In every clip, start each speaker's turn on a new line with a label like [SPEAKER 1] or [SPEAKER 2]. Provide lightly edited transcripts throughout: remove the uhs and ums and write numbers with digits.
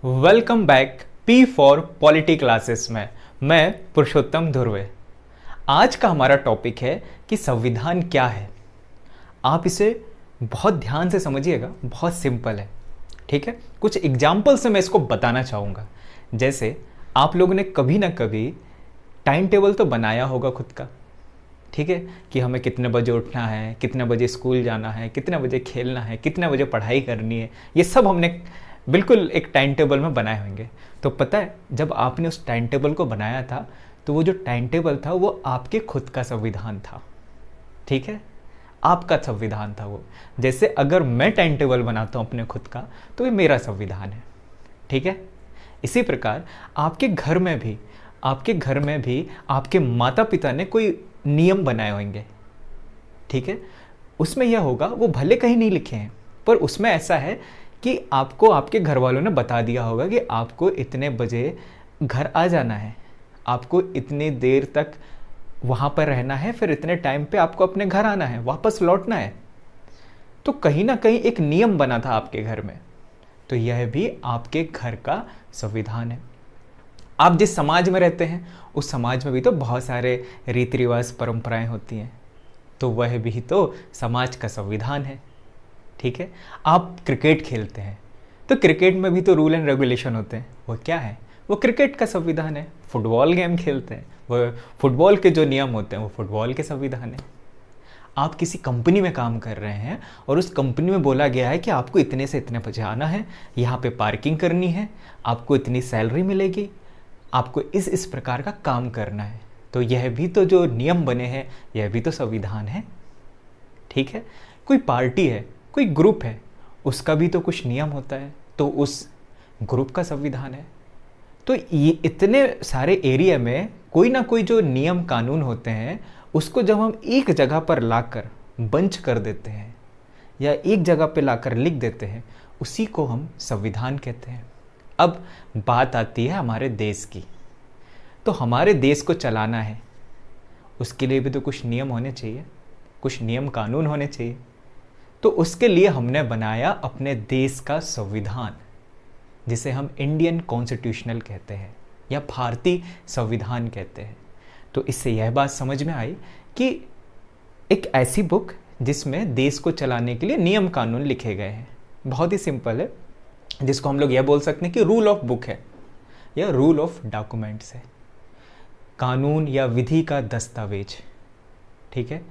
[SPEAKER 1] Welcome back P for polity classes में मैं पुरुषोत्तम धुर्वे। आज का हमारा टॉपिक है कि संविधान क्या है। आप इसे बहुत ध्यान से समझिएगा, बहुत सिंपल है। ठीक है, कुछ एग्जाम्पल से मैं इसको बताना चाहूँगा। जैसे आप लोगों ने कभी ना कभी टाइम टेबल तो बनाया होगा खुद का, ठीक है, कि हमें कितने बजे उठना है, कितने बजे स्कूल जाना है, कितने बजे खेलना है, कितने बजे पढ़ाई करनी है। ये सब हमने बिल्कुल एक टाइम टेबल में बनाए होंगे। तो पता है, जब आपने उस टाइम टेबल को बनाया था तो वो जो टाइम टेबल था वो आपके खुद का संविधान था। ठीक है, आपका संविधान था वो। जैसे अगर मैं टाइम टेबल बनाता हूँ अपने खुद का तो ये मेरा संविधान है। ठीक है, इसी प्रकार आपके घर में भी आपके माता पिता ने कोई नियम बनाए होंगे। ठीक है, उसमें यह होगा, वो भले कहीं नहीं लिखे हैं पर उसमें ऐसा है कि आपको आपके घर वालों ने बता दिया होगा कि आपको इतने बजे घर आ जाना है, आपको इतनी देर तक वहाँ पर रहना है, फिर इतने टाइम पे आपको अपने घर आना है, वापस लौटना है। तो कहीं ना कहीं एक नियम बना था आपके घर में। तो यह भी आपके घर का संविधान है। आप जिस समाज में रहते हैं उस समाज में भी तो बहुत सारे रीति रिवाज परंपराएं होती हैं, तो वह भी तो समाज का संविधान है। ठीक है, आप क्रिकेट खेलते हैं तो क्रिकेट में भी तो रूल एंड रेगुलेशन होते हैं। वो क्या है? वो क्रिकेट का संविधान है। फुटबॉल गेम खेलते हैं, वो फुटबॉल के जो नियम होते हैं वो फुटबॉल के संविधान है। आप किसी कंपनी में काम कर रहे हैं और उस कंपनी में बोला गया है कि आपको इतने से इतने बजे आना है, यहाँ पे पार्किंग करनी है, आपको इतनी सैलरी मिलेगी, आपको इस प्रकार का काम करना है। तो यह भी तो जो नियम बने हैं यह भी तो संविधान है। ठीक है, कोई पार्टी है, कोई ग्रुप है, उसका भी तो कुछ नियम होता है, तो उस ग्रुप का संविधान है। तो ये इतने सारे एरिया में कोई ना कोई जो नियम कानून होते हैं उसको जब हम एक जगह पर लाकर बंच कर देते हैं या एक जगह पे लाकर लिख देते हैं, उसी को हम संविधान कहते हैं। अब बात आती है हमारे देश की। तो हमारे देश को चलाना है, उसके लिए भी तो कुछ नियम होने चाहिए, कुछ नियम कानून होने चाहिए। तो उसके लिए हमने बनाया अपने देश का संविधान, जिसे हम इंडियन कॉन्स्टिट्यूशनल कहते हैं या भारतीय संविधान कहते हैं। तो इससे यह बात समझ में आई कि एक ऐसी बुक जिसमें देश को चलाने के लिए नियम कानून लिखे गए हैं। बहुत ही सिंपल है, जिसको हम लोग यह बोल सकते हैं कि रूल ऑफ बुक है या रूल ऑफ डॉक्यूमेंट्स है, कानून या विधि का दस्तावेज। ठीक है,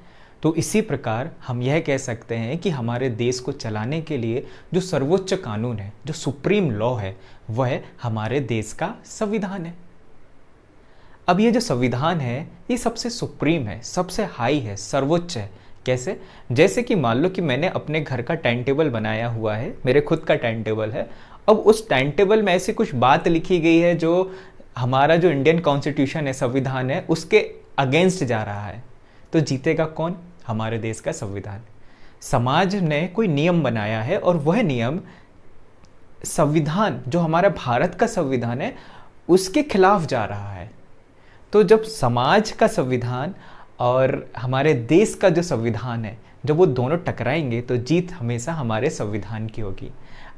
[SPEAKER 1] तो इसी प्रकार हम यह कह सकते हैं कि हमारे देश को चलाने के लिए जो सर्वोच्च कानून है, जो सुप्रीम लॉ है, वह हमारे देश का संविधान है। अब ये जो संविधान है ये सबसे सुप्रीम है, सबसे हाई है, सर्वोच्च है। कैसे? जैसे कि मान लो कि मैंने अपने घर का टाइम टेबल बनाया हुआ है, मेरे खुद का टाइम टेबल है। अब उस टाइम टेबल में ऐसी कुछ बात लिखी गई है जो हमारा जो इंडियन कॉन्स्टिट्यूशन है, संविधान है, उसके अगेंस्ट जा रहा है। तो जीतेगा कौन? हमारे देश का संविधान। समाज ने कोई नियम बनाया है और वह नियम संविधान, जो हमारा भारत का संविधान है, उसके खिलाफ जा रहा है। तो जब समाज का संविधान और हमारे देश का जो संविधान है, जब वो दोनों टकराएंगे तो जीत हमेशा हमारे संविधान की होगी।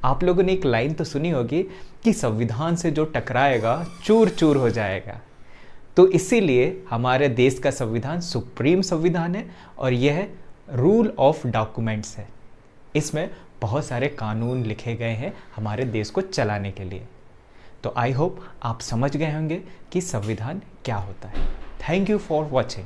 [SPEAKER 1] आप लोगों ने एक लाइन तो सुनी होगी कि संविधान से जो टकराएगा चूर चूर हो जाएगा। तो इसीलिए हमारे देश का संविधान सुप्रीम संविधान है और यह रूल ऑफ डॉक्यूमेंट्स है। इसमें बहुत सारे कानून लिखे गए हैं हमारे देश को चलाने के लिए। तो आई होप आप समझ गए होंगे कि संविधान क्या होता है। Thank you for watching.